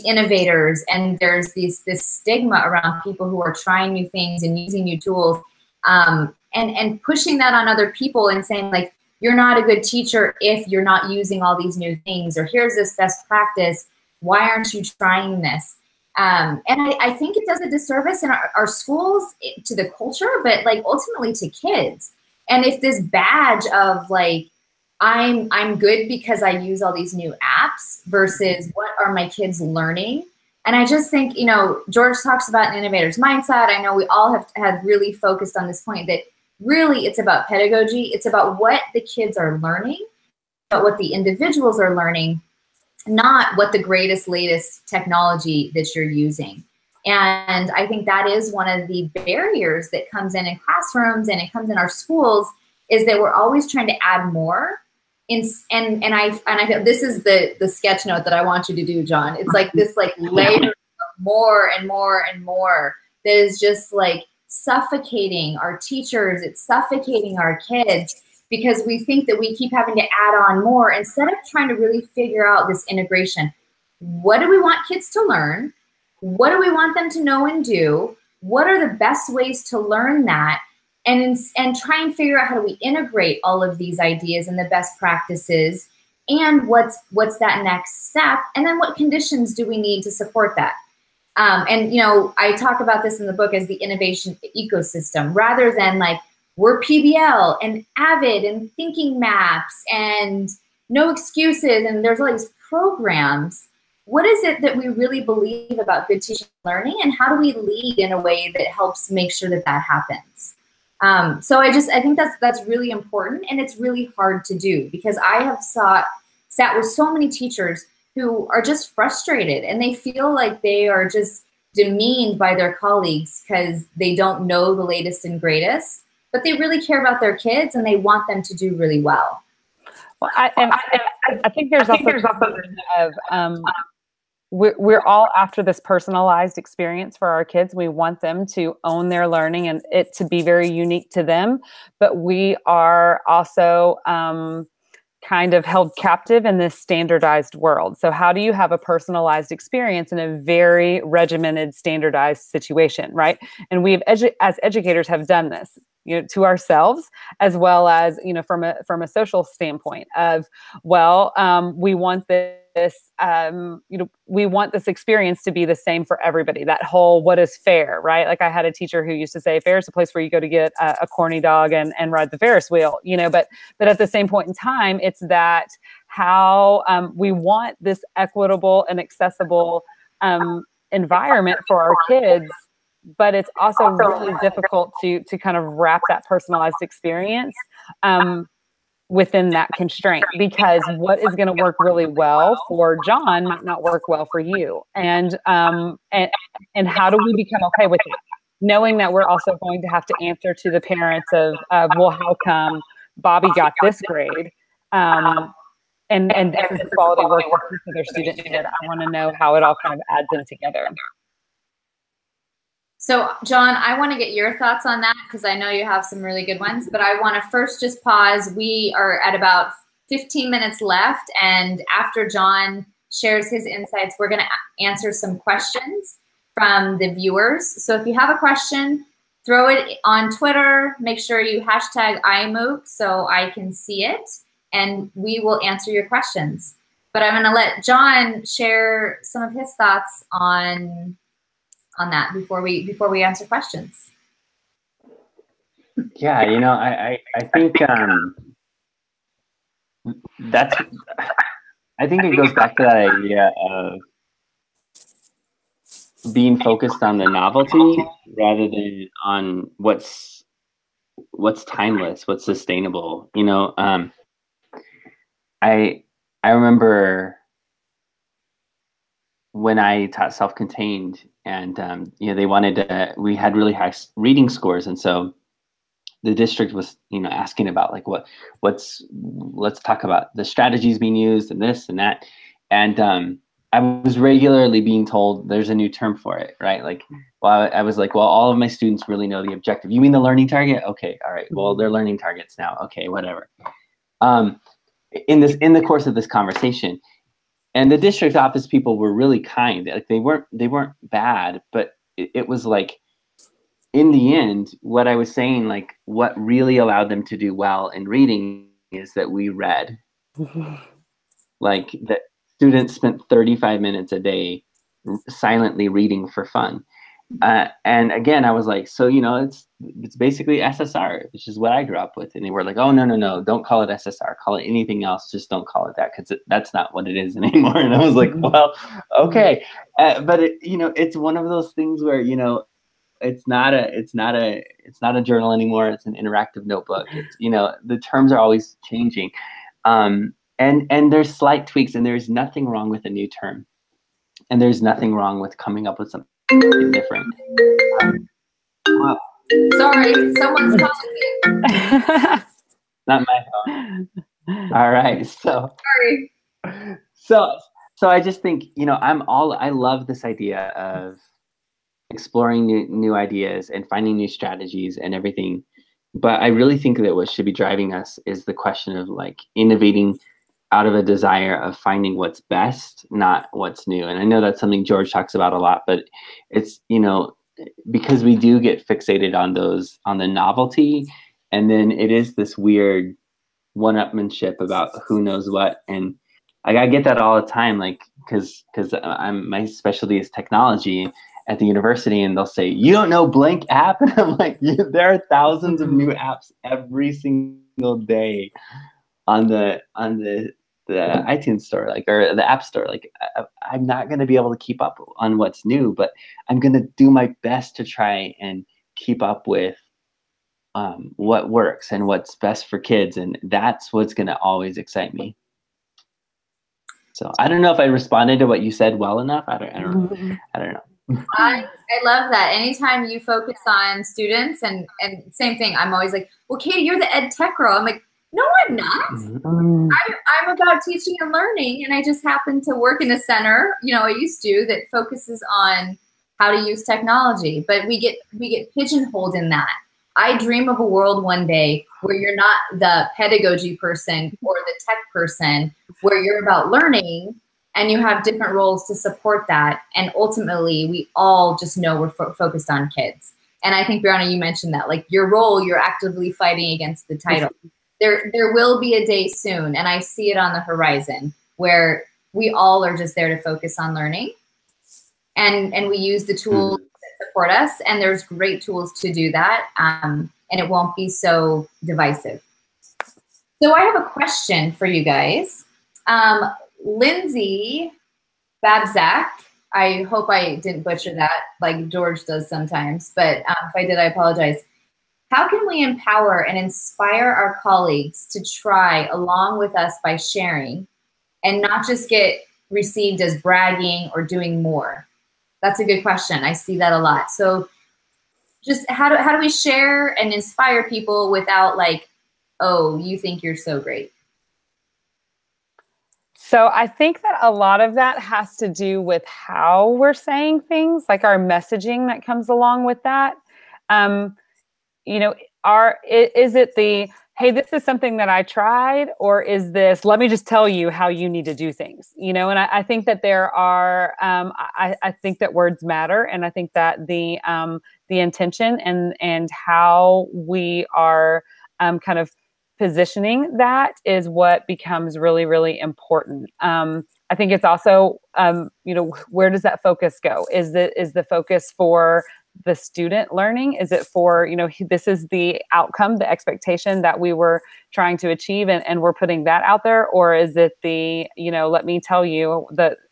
innovators, and there's this stigma around people who are trying new things and using new tools, and pushing that on other people and saying, like, you're not a good teacher if you're not using all these new things, or here's this best practice, why aren't you trying this? And I think it does a disservice in our schools to the culture, but like ultimately to kids. And if this badge of like, I'm good because I use all these new apps versus what are my kids learning? And I just think, George talks about an innovator's mindset. I know we all have really focused on this point that really it's about pedagogy. It's about what the kids are learning, but what the individuals are learning, not what the greatest, latest technology that you're using. And I think that is one of the barriers that comes in classrooms and it comes in our schools, is that we're always trying to add more. And I feel this is the sketch note that I want you to do, John. It's like this like layer of more and more and more that is just like suffocating our teachers. It's suffocating our kids because we think that we keep having to add on more instead of trying to really figure out this integration. what do we want kids to learn? What do we want them to know and do? What are the best ways to learn that? And try and figure out how do we integrate all of these ideas and the best practices, and what's that next step, and then what conditions do we need to support that? And you know, I talk about this in the book as the innovation ecosystem, rather than like we're PBL and Avid and Thinking Maps and No Excuses and there's all these programs. What is it that we really believe about good teaching and learning, and how do we lead in a way that helps make sure that that happens? So I think that's really important, and it's really hard to do, because I have sat with so many teachers who are just frustrated, and they feel like they are just demeaned by their colleagues because they don't know the latest and greatest, but they really care about their kids and they want them to do really well. Well, I think there's also of we're all after this personalized experience for our kids. We want them to own their learning and it to be very unique to them, but we are also kind of held captive in this standardized world. So how do you have a personalized experience in a very regimented, standardized situation, right? And we've, as educators, have done this, you know, to ourselves, as well as, you know, from a social standpoint of, well, we want this, you know, we want this experience to be the same for everybody. That whole, what is fair, right? Like I had a teacher who used to say, fair is a place where you go to get a corny dog and ride the Ferris wheel, you know, but at the same point in time, it's that how we want this equitable and accessible environment for our kids, but it's also really difficult to kind of wrap that personalized experience within that constraint, because what is going to work really well for John might not work well for you. And how do we become okay with that? Knowing that we're also going to have to answer to the parents of well, how come Bobby got this grade? And this is the quality work that their student did. I want to know how it all kind of adds in together. So, John, I want to get your thoughts on that, because I know you have some really good ones, but I want to first just pause. We are at about 15 minutes left, and after John shares his insights, we're going to answer some questions from the viewers. So if you have a question, throw it on Twitter. Make sure you hashtag iMOOC so I can see it, and we will answer your questions. But I'm going to let John share some of his thoughts on that before we answer questions. Yeah, you know, I think I think it goes back to that idea of being focused on the novelty rather than on what's timeless, what's sustainable. You know, I remember when I taught self-contained, and you know, they wanted we had really high reading scores, and so the district was, you know, asking about like let's talk about the strategies being used and this and that, and I was regularly being told there's a new term for it, right? Like, well, I was like, well, all of my students really know the objective. You mean the learning target? Okay, all right. Well, they're learning targets now. Okay, whatever. In the course of this conversation. And the district office people were really kind. Like they weren't bad, but it was like, in the end, what I was saying, like what really allowed them to do well in reading is that we read. Like that students spent 35 minutes a day silently reading for fun. And again, I was like, so, you know, it's basically SSR, which is what I grew up with. And they were like, oh, no, don't call it SSR. Call it anything else. Just don't call it that, because that's not what it is anymore. And I was like, well, okay. But it, you know, it's one of those things where, you know, it's not a journal anymore. It's an interactive notebook. It's, you know, the terms are always changing. And there's slight tweaks, and there's nothing wrong with a new term. And there's nothing wrong with coming up with something different. Wow. Sorry, someone's calling me. Not my phone. All right. Sorry. So I just think, you know, I love this idea of exploring new ideas and finding new strategies and everything. But I really think that what should be driving us is the question of like innovating out of a desire of finding what's best, not what's new. And I know that's something George talks about a lot, but it's, you know, because we do get fixated on the novelty, and then it is this weird one-upmanship about who knows what. And I get that all the time, like, because my specialty is technology at the university, and they'll say, you don't know blank app? And I'm like, there are thousands of new apps every single day on the iTunes store, like, or the App Store. Like, I'm not going to be able to keep up on what's new, but I'm going to do my best to try and keep up with what works and what's best for kids. And that's what's going to always excite me. So I don't know if I responded to what you said well enough. I don't know. I love that. Anytime you focus on students, and same thing, I'm always like, well, Katie, you're the ed tech girl. I'm like, no, I'm not. I'm about teaching and learning, and I just happen to work in a center, you know, I used to, that focuses on how to use technology. But we get pigeonholed in that. I dream of a world one day where you're not the pedagogy person or the tech person, where you're about learning and you have different roles to support that. And ultimately, we all just know we're focused on kids. And I think, Brianna, you mentioned that, like, your role, you're actively fighting against the title. There will be a day soon, and I see it on the horizon, where we all are just there to focus on learning. And we use the tools that support us, and there's great tools to do that, and it won't be so divisive. So I have a question for you guys. Lindsay Babzak, I hope I didn't butcher that like George does sometimes, but if I did, I apologize. How can we empower and inspire our colleagues to try along with us by sharing, and not just get received as bragging or doing more? That's a good question. I see that a lot. So just how do we share and inspire people without, like, oh, you think you're so great? So I think that a lot of that has to do with how we're saying things, like our messaging that comes along with that. You know, is it the, hey, this is something that I tried, or is this, let me just tell you how you need to do things, you know? And I think that there are, I think that words matter. And I think that the intention and how we are kind of positioning that is what becomes really, really important. I think it's also, you know, where does that focus go? Is the focus for the student learning? Is it for, you know, this is the outcome, the expectation that we were trying to achieve, and we're putting that out there? Or is it the, you know, let me tell you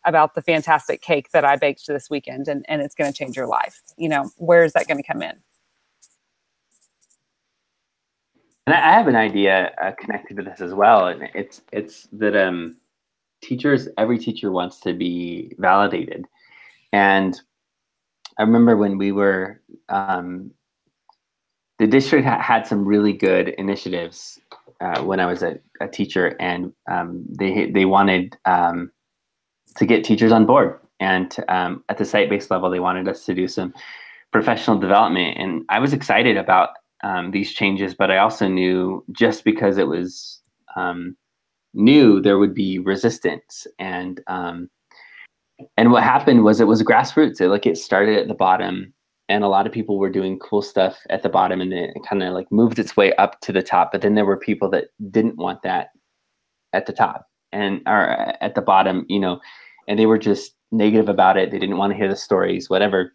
about the fantastic cake that I baked this weekend, and it's going to change your life? You know, where is that going to come in? And I have an idea connected to this as well, and it's that every teacher wants to be validated. And I remember when we were, the district had some really good initiatives when I was a teacher, and they wanted to get teachers on board. And at the site-based level, they wanted us to do some professional development. And I was excited about these changes, but I also knew, just because it was new, there would be resistance. And what happened was, it was grassroots. It started at the bottom, and a lot of people were doing cool stuff at the bottom, and it kind of like moved its way up to the top. But then there were people that didn't want that at the top or at the bottom, you know, and they were just negative about it. They didn't want to hear the stories, whatever.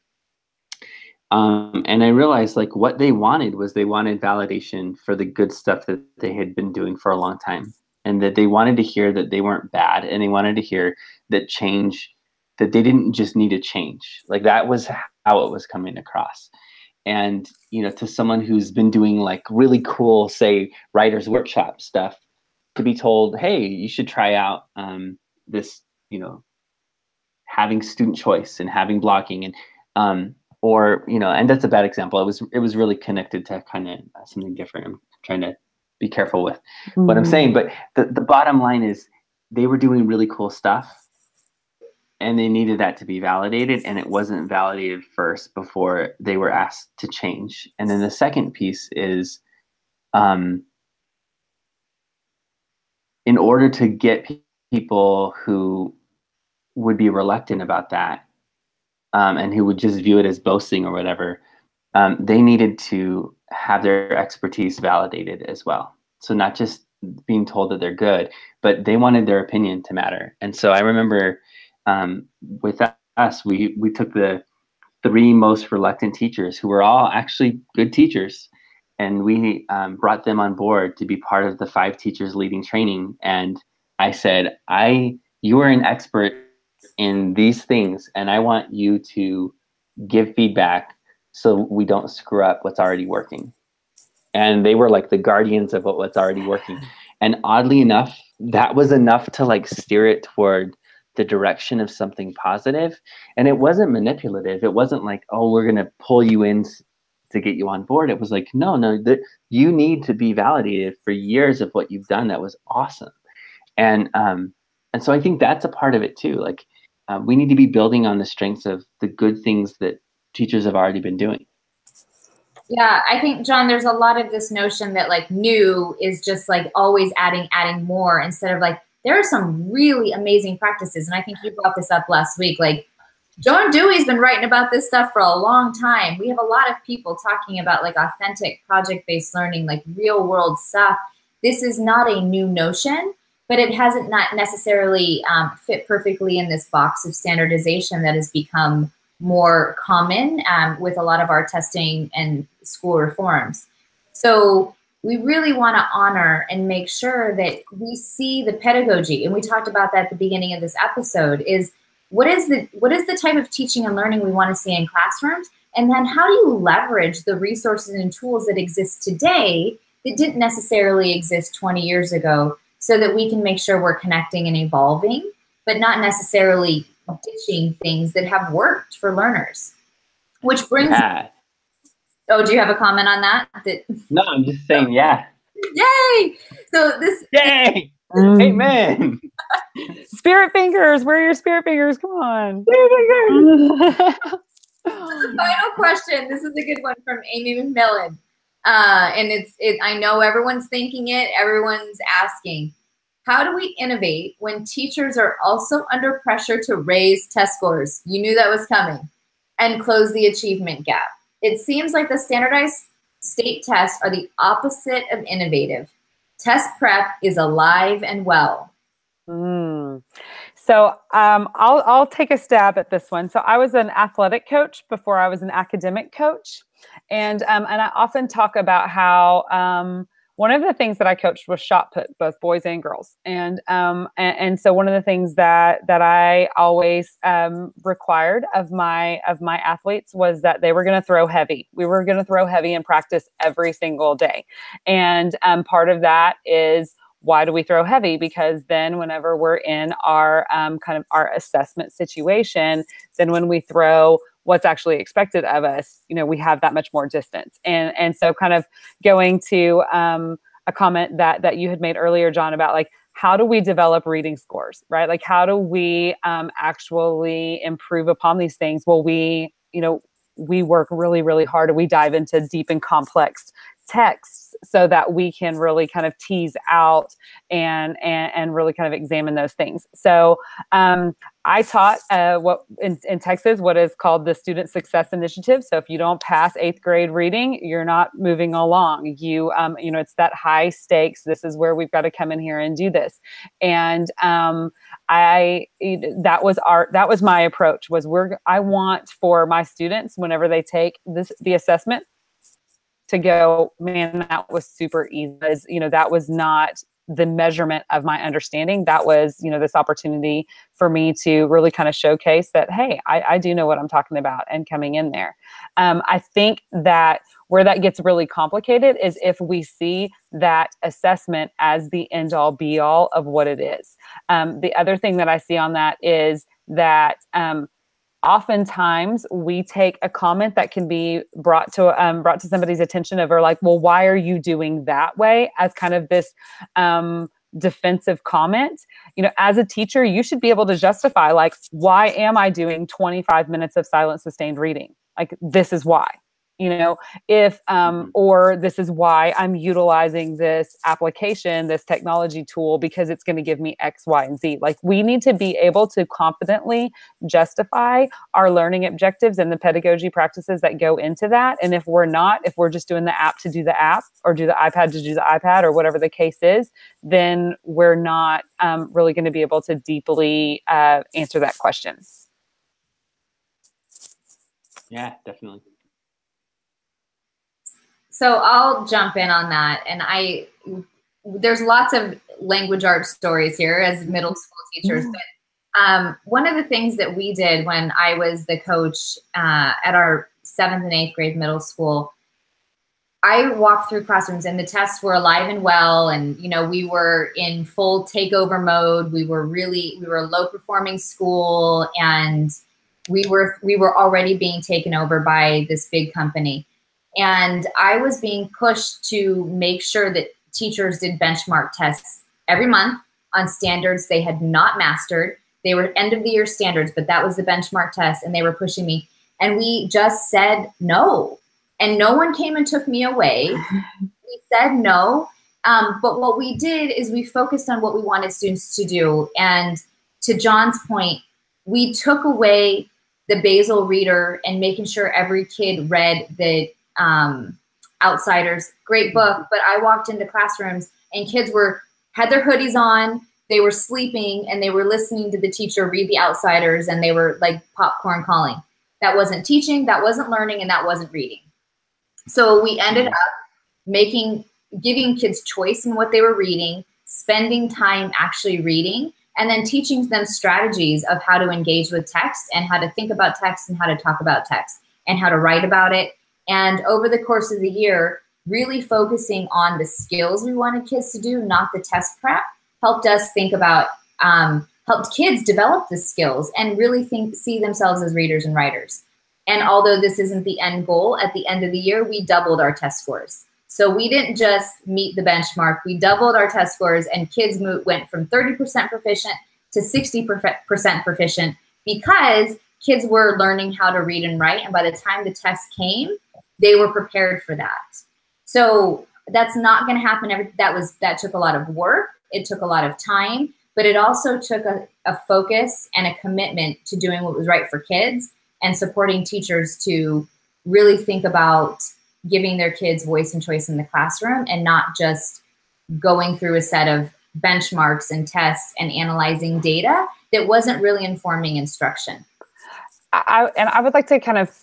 And I realized, like, what they wanted validation for the good stuff that they had been doing for a long time, and that they wanted to hear that they weren't bad, and they wanted to hear that that they didn't just need to change. Like, that was how it was coming across. And, you know, to someone who's been doing like really cool, say, writer's workshop stuff, to be told, hey, you should try out this, you know, having student choice and having blogging, and or, you know, and that's a bad example. It was really connected to kind of something different. I'm trying to be careful with what I'm saying, but the bottom line is, they were doing really cool stuff, and they needed that to be validated, and it wasn't validated first before they were asked to change. And then the second piece is, in order to get people who would be reluctant about that, and who would just view it as boasting or whatever, they needed to have their expertise validated as well. So not just being told that they're good, but they wanted their opinion to matter. And so I remember with us, we took the 3 most reluctant teachers who were all actually good teachers, and we brought them on board to be part of the 5 teachers leading training. And I said, you are an expert in these things, and I want you to give feedback so we don't screw up what's already working. And they were like the guardians of what's already working. And oddly enough, that was enough to like steer it toward the direction of something positive. And it wasn't manipulative. It wasn't like, oh, we're going to pull you in to get you on board. It was like, no, that you need to be validated for years of what you've done. That was awesome. And so I think that's a part of it too. Like we need to be building on the strengths of the good things that teachers have already been doing. Yeah, I think, John, there's a lot of this notion that like new is just like always adding more, instead of like, there are some really amazing practices. And I think you brought this up last week. Like John Dewey's been writing about this stuff for a long time. We have a lot of people talking about like authentic project-based learning, like real world stuff. This is not a new notion, but it hasn't not necessarily fit perfectly in this box of standardization that has become more common with a lot of our testing and school reforms. So we really want to honor and make sure that we see the pedagogy, and we talked about that at the beginning of this episode, is what is the type of teaching and learning we want to see in classrooms, and then how do you leverage the resources and tools that exist today that didn't necessarily exist 20 years ago, so that we can make sure we're connecting and evolving, but not necessarily ditching things that have worked for learners. Which brings Oh, do you have a comment on that? No, I'm just saying, yeah. Yay! So this Yay! Amen. Spirit fingers, where are your spirit fingers? Come on. The final question. This is a good one from Amy McMillan. And I know everyone's thinking it, everyone's asking. How do we innovate when teachers are also under pressure to raise test scores? You knew that was coming. And close the achievement gap. It seems like the standardized state tests are the opposite of innovative. Test prep is alive and well. So I'll take a stab at this one. So I was an athletic coach before I was an academic coach. And I often talk about how one of the things that I coached was shot put, both boys and girls. And so one of the things that I always required of my athletes was that they were going to throw heavy. We were going to throw heavy in practice every single day. And part of that is, why do we throw heavy? Because then whenever we're in our kind of our assessment situation, then when we throw what's actually expected of us, we have that much more distance. And so kind of going to a comment that you had made earlier, John, about like, how do we develop reading scores, right? Like, how do we actually improve upon these things? Well, we work really, really hard, and we dive into deep and complex texts so that we can really kind of tease out and really kind of examine those things. So I taught what in Texas, what is called the Student Success Initiative. So if you don't pass 8th grade reading, you're not moving along. It's that high stakes. This is where we've got to come in here and do this. And that was my approach. I want for my students, whenever they take the assessment, to go, man, that was super easy. That was not the measurement of my understanding. That was, this opportunity for me to really kind of showcase that, hey, I do know what I'm talking about, and coming in there. I think that where that gets really complicated is if we see that assessment as the end all be all of what it is. The other thing that I see on that is that, oftentimes we take a comment that can be brought to somebody's attention over like, well, why are you doing that way, as kind of this defensive comment. As a teacher, you should be able to justify, like, why am I doing 25 minutes of silent sustained reading? Like, this is why. you know, if, or this is why I'm utilizing this application, this technology tool, because it's going to give me X, Y, and Z. Like, we need to be able to confidently justify our learning objectives and the pedagogy practices that go into that. And if we're not, if we're just doing the app to do the app, or do the iPad to do the iPad, or whatever the case is, then we're not really going to be able to deeply answer that question. Yeah, definitely. So I'll jump in on that. And there's lots of language arts stories here as middle school teachers. But one of the things that we did when I was the coach at our 7th and 8th grade middle school, I walked through classrooms and the tests were alive and well. And, you know, we were in full takeover mode. We were a low performing school, and we were already being taken over by this big company. And I was being pushed to make sure that teachers did benchmark tests every month on standards they had not mastered. They were end of the year standards, but that was the benchmark test, and they were pushing me. And we just said no. And no one came and took me away. We said no. But what we did is we focused on what we wanted students to do. And to John's point, we took away the Basel reader and making sure every kid read the Outsiders. Great book. But I walked into classrooms and kids had their hoodies on, they were sleeping, and they were listening to the teacher read the Outsiders, and they were like popcorn calling. That wasn't teaching, that wasn't learning, and that wasn't reading. So we ended up giving kids choice in what they were reading, spending time actually reading, and then teaching them strategies of how to engage with text and how to think about text and how to talk about text and how to write about it. And over the course of the year, really focusing on the skills we wanted kids to do, not the test prep, helped us think about, helped kids develop the skills and really see themselves as readers and writers. And although this isn't the end goal, at the end of the year, we doubled our test scores. So we didn't just meet the benchmark, we doubled our test scores, and kids went from 30% proficient to 60% proficient because kids were learning how to read and write. And by the time the test came, they were prepared for that. So that's not going to happen. That took a lot of work. It took a lot of time, but it also took a focus and a commitment to doing what was right for kids and supporting teachers to really think about giving their kids voice and choice in the classroom and not just going through a set of benchmarks and tests and analyzing data that wasn't really informing instruction. I would like to kind of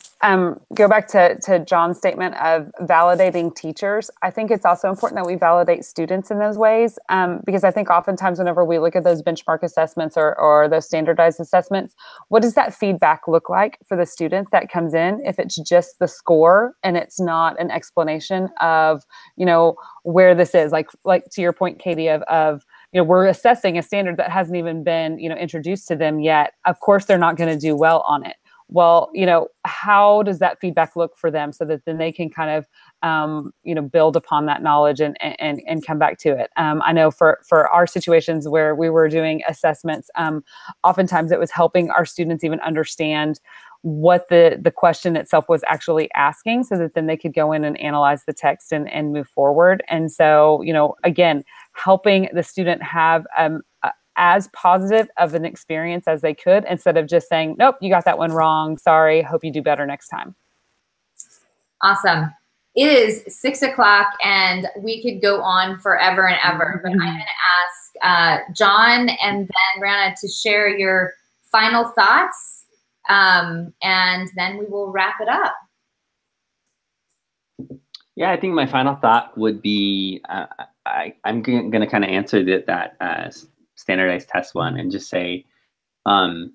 go back to John's statement of validating teachers. I think it's also important that we validate students in those ways, because I think oftentimes whenever we look at those benchmark assessments or those standardized assessments, what does that feedback look like for the student that comes in if it's just the score and it's not an explanation of, you know, where this is? Like to your point, Katie, of you know, we're assessing a standard that hasn't even been, you know, introduced to them yet. Of course, they're not going to do well on it. Well, you know, how does that feedback look for them so that then they can kind of, you know, build upon that knowledge and come back to it? I know for our situations where we were doing assessments, oftentimes it was helping our students even understand what the question itself was actually asking so that then they could go in and analyze the text and move forward. And so, you know, again, helping the student have as positive of an experience as they could instead of just saying, nope, you got that one wrong. Sorry. Hope you do better next time. Awesome. It is 6 o'clock and we could go on forever and ever, but I'm going to ask John and then Brianna to share your final thoughts, and then we will wrap it up. Yeah, I think my final thought would be, I'm going to kind of answer that standardized test one and just say that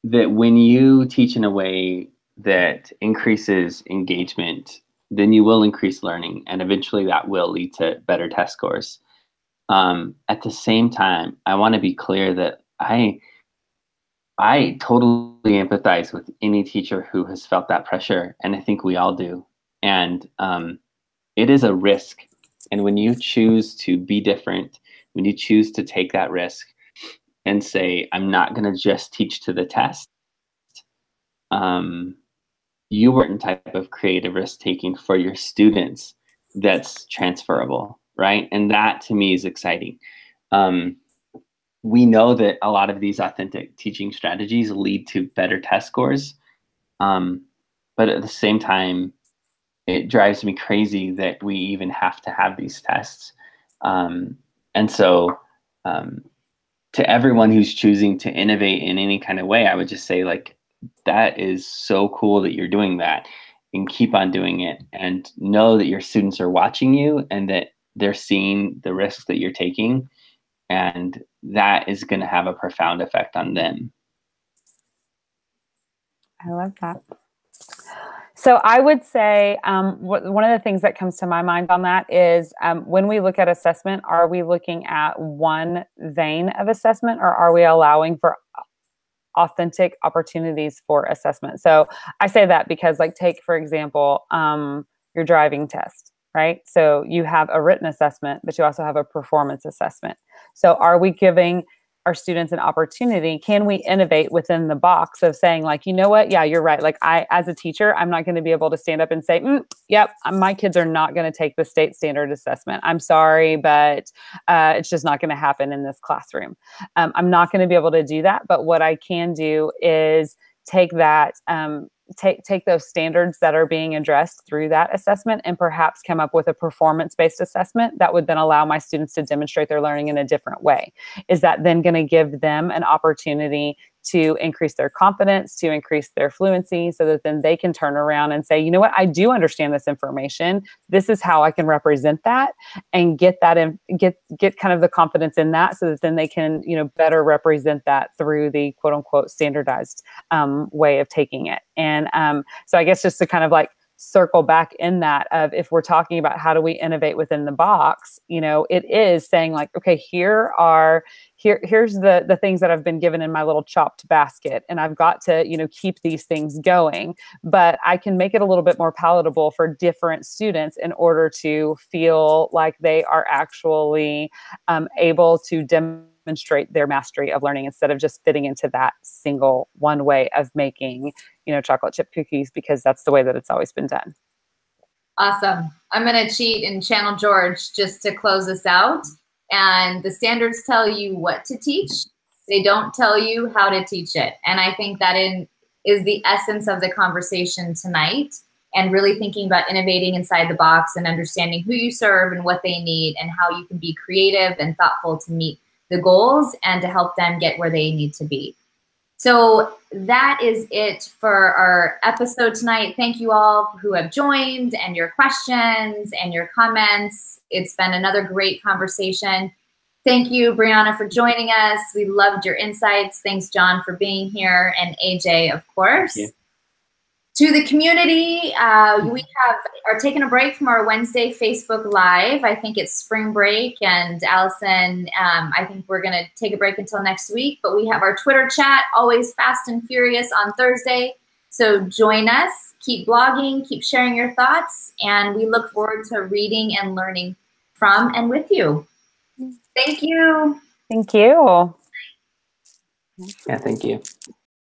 when you teach in a way that increases engagement, then you will increase learning, and eventually that will lead to better test scores. At the same time, I want to be clear that I totally empathize with any teacher who has felt that pressure, and I think we all do. And it is a risk. And when you choose to be different, when you choose to take that risk and say, I'm not going to just teach to the test, you certain type of creative risk taking for your students that's transferable, right? And that to me is exciting. We know that a lot of these authentic teaching strategies lead to better test scores. But at the same time, it drives me crazy that we even have to have these tests. And so to everyone who's choosing to innovate in any kind of way, I would just say, like, that is so cool that you're doing that, and keep on doing it, and know that your students are watching you and that they're seeing the risks that you're taking, and that is going to have a profound effect on them. I love that. So I would say one of the things that comes to my mind on that is when we look at assessment, are we looking at one vein of assessment, or are we allowing for authentic opportunities for assessment? So I say that because, like, take, for example, your driving test, right? So you have a written assessment, but you also have a performance assessment. So are we giving our students an opportunity? Can we innovate within the box of saying, like, you know what? Yeah, you're right. Like, as a teacher, I'm not going to be able to stand up and say, yep, my kids are not going to take the state standard assessment. I'm sorry, but it's just not going to happen in this classroom. I'm not going to be able to do that. But what I can do is take that, take those standards that are being addressed through that assessment and perhaps come up with a performance-based assessment that would then allow my students to demonstrate their learning in a different way. Is that then going to give them an opportunity to increase their confidence, to increase their fluency, so that then they can turn around and say, you know what, I do understand this information. This is how I can represent that, and get that in, get kind of the confidence in that, so that then they can, you know, better represent that through the quote unquote standardized way of taking it. And so I guess just to kind of like circle back in that of, if we're talking about how do we innovate within the box, you know, it is saying, like, okay, here's the things that I've been given in my little chopped basket, and I've got to, you know, keep these things going, but I can make it a little bit more palatable for different students in order to feel like they are actually able to demonstrate their mastery of learning, instead of just fitting into that single one way of making, you know, chocolate chip cookies, because that's the way that it's always been done. Awesome. I'm going to cheat and channel George just to close this out. And the standards tell you what to teach. They don't tell you how to teach it. And I think that is the essence of the conversation tonight, and really thinking about innovating inside the box and understanding who you serve and what they need, and how you can be creative and thoughtful to meet the goals and to help them get where they need to be. So that is it for our episode tonight. Thank you all who have joined, and your questions and your comments. It's been another great conversation. Thank you, Brianna, for joining us. We loved your insights. Thanks, John, for being here, and AJ, of course. Yeah. To the community, we are taking a break from our Wednesday Facebook Live. I think it's spring break, and Allison, I think we're going to take a break until next week. But we have our Twitter chat, always fast and furious, on Thursday. So join us, keep blogging, keep sharing your thoughts, and we look forward to reading and learning from and with you. Thank you. Thank you. Yeah, thank you.